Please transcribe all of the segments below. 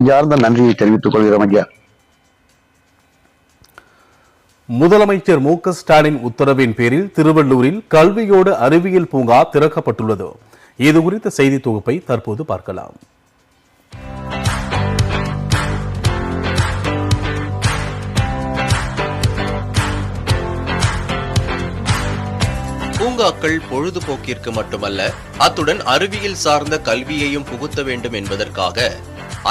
நெஞ்சார்ந்த நன்றியை தெரிவித்துக் கொள்கிறோம் ஐயா. முதலமைச்சர் மு.க.ஸ்டாலின் உத்தரவின் பேரில் திருவள்ளூரில் கல்வியோடு அறிவியல் பூங்கா திறக்கப்பட்டுள்ளது. இது குறித்த செய்தி தொகுப்பை தற்போது பார்க்கலாம். பூங்காக்கள் பொழுதுபோக்கிற்கு மட்டுமல்ல, அத்துடன் அறிவியல் சார்ந்த கல்வியையும் புகுத்த வேண்டும் என்பதற்காக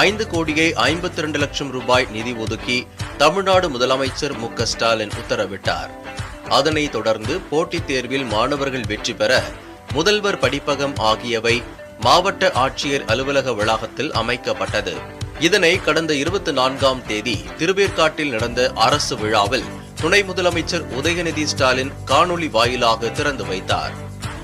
5,52,00,000 ரூபாய் நிதி ஒதுக்கி தமிழ்நாடு முதலமைச்சர் மு.க.ஸ்டாலின் உத்தரவிட்டார். அதனைத் தொடர்ந்து போட்டித் தேர்வில் மாணவர்கள் வெற்றி பெற முதல்வர் படிப்பகம் ஆகியவை மாவட்ட ஆட்சியர் அலுவலக வளாகத்தில் அமைக்கப்பட்டது. இதனை கடந்த 24ஆம் தேதி திருவேற்காட்டில் நடந்த அரசு விழாவில் துணை முதலமைச்சர் உதயநிதி ஸ்டாலின் காணொலி வாயிலாக திறந்து வைத்தார்.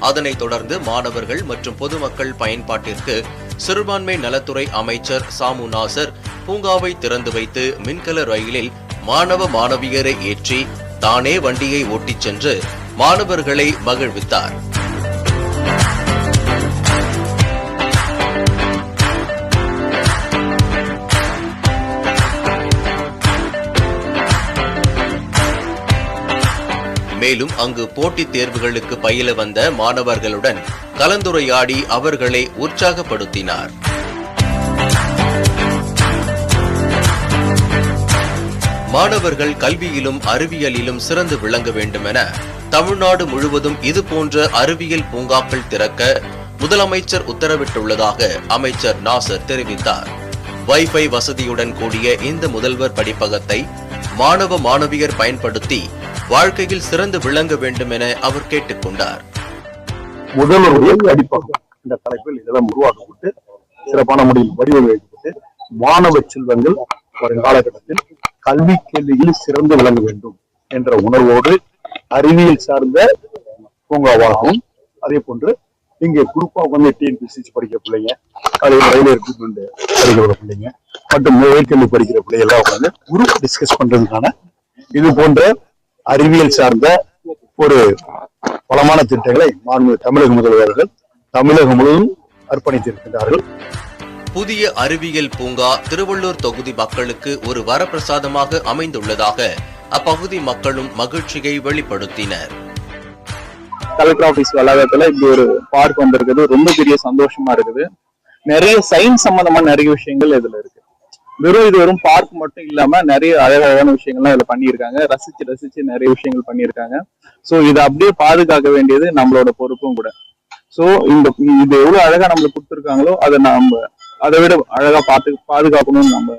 அதனைத் தொடர்ந்து மாணவர்கள் மற்றும் பொதுமக்கள் பயன்பாட்டிற்கு சிறுபான்மை நலத்துறை அமைச்சர் சாமு நாசர் பூங்காவை திறந்து வைத்து மின்கல ரயிலில் மாணவ மாணவியரை ஏற்றி தானே வண்டியை ஓட்டிச் சென்று மாணவர்களை மகிழ்வித்தார். மேலும் அங்கு போட்டித் தேர்வுகளுக்கு பயில வந்த மாணவர்களுடன் கலந்துரையாடி அவர்களை உற்சாகப்படுத்தினார். மாணவர்கள் கல்வியிலும் அறிவியலிலும் சிறந்து விளங்க வேண்டும் என தமிழ்நாடு முழுவதும் இதுபோன்ற அறிவியல் பூங்காக்கள் திறக்க முதலமைச்சர் உத்தரவிட்டுள்ளதாக அமைச்சர் நாசர் தெரிவித்தார். வைஃபை வசதியுடன் கூடிய இந்த முதல்வர் படிப்பகத்தை மாணவ மாணவியர் பயன்படுத்தி வாழ்க்கையில் சிறந்து விளங்க வேண்டும் என அவர் கேட்டுக் கொண்டார். முதல்வருடைய படிப்பகம் இந்த தலைப்பில் இதெல்லாம் உருவாக்கப்பட்டு சிறப்பான முறையில் வடிவமைக்கப்பட்டு மாணவ செல்வங்கள் வரும் காலகட்டத்தில் கல்வி கேள்வியில் சிறந்து விளங்க வேண்டும் என்ற உணர்வோடு அறிவியல் சார்ந்த பூங்காவாகவும், அதே போன்று இங்கே குறிப்பா வந்து டிஎன்பிஎஸ்சி படிக்கிற பிள்ளைங்க, அதே ரயில்வே ரெக்ரூட்மெண்ட் படிக்கிற பிள்ளைங்க மற்றும் உயர்கல்வி படிக்கிற பிள்ளைகள் வந்து குரூப் டிஸ்கஸ் பண்றதுக்கான இது போன்ற அறிவியல் சார்ந்த ஒரு பலமான திட்டங்களை தமிழக முதல்வர்கள் தமிழகம் முழுவதும் அர்ப்பணித்திருக்கிறார்கள். புதிய அறிவியல் பூங்கா திருவள்ளூர் தொகுதி மக்களுக்கு ஒரு வரப்பிரசாதமாக அமைந்துள்ளதாக அப்பகுதி மக்களும் மகிழ்ச்சியை வெளிப்படுத்தினர். கலெக்டர் ஆபீஸ் வளாகத்துல இப்படி ஒரு பார்க் வந்திருக்குது, ரொம்ப பெரிய சந்தோஷமா இருக்குது. நிறைய சயின்ஸ் சம்பந்தமான நிறைய விஷயங்கள் இதுல இருக்கு. வெறும் இது வெறும் பார்க் மட்டும் இல்லாம நிறைய அழகான விஷயங்கள்லாம் இதுல பண்ணியிருக்காங்க. ரசிச்சு நிறைய விஷயங்கள் பண்ணியிருக்காங்க. சோ இதை அப்படியே பாதுகாக்க வேண்டியது நம்மளோட பொறுப்பும் கூட. சோ இது எவ்வளவு அழகா நம்மளுக்கு கொடுத்துருக்காங்களோ அதை நம்ம அதை விட அழகா பாதுகாக்கணும்னு நம்ம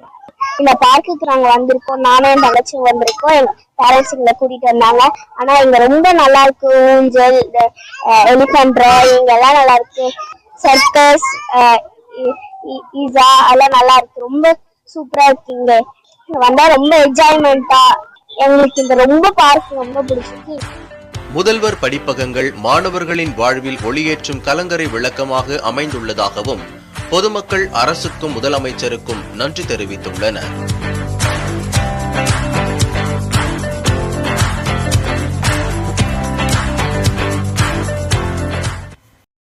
இந்த பார்க்குக்கு நாங்க வந்திருக்கோம். நானும் என் தங்கச்சியும் வந்திருக்கோம். எங்க பேரண்ட்ஸ் எங்களை கூட்டிட்டு வந்தாங்க. ஆனா இங்க ரொம்ப நல்லா இருக்கு. ஊஞ்சல், எலிபென்ட் டிராயிங் எல்லாம் நல்லா இருக்கு. சர்க்கஸ், ஈஸா எல்லாம் நல்லா இருக்கு. ரொம்ப சூப்பரா இருக்கு. இங்க வந்தா ரொம்ப என்ஜாய்மெண்டா எங்களுக்கு இந்த ரொம்ப பார்க் ரொம்ப பிடிச்சிருக்கு. முதல்வர் படிப்பகங்கள் மாணவர்களின் வாழ்வில் ஒளியேற்றும் கலங்கரை விளக்கமாக அமைந்துள்ளதாகவும் பொதுமக்கள் அரசுக்கும் முதலமைச்சருக்கும் நன்றி தெரிவித்துள்ளனர்.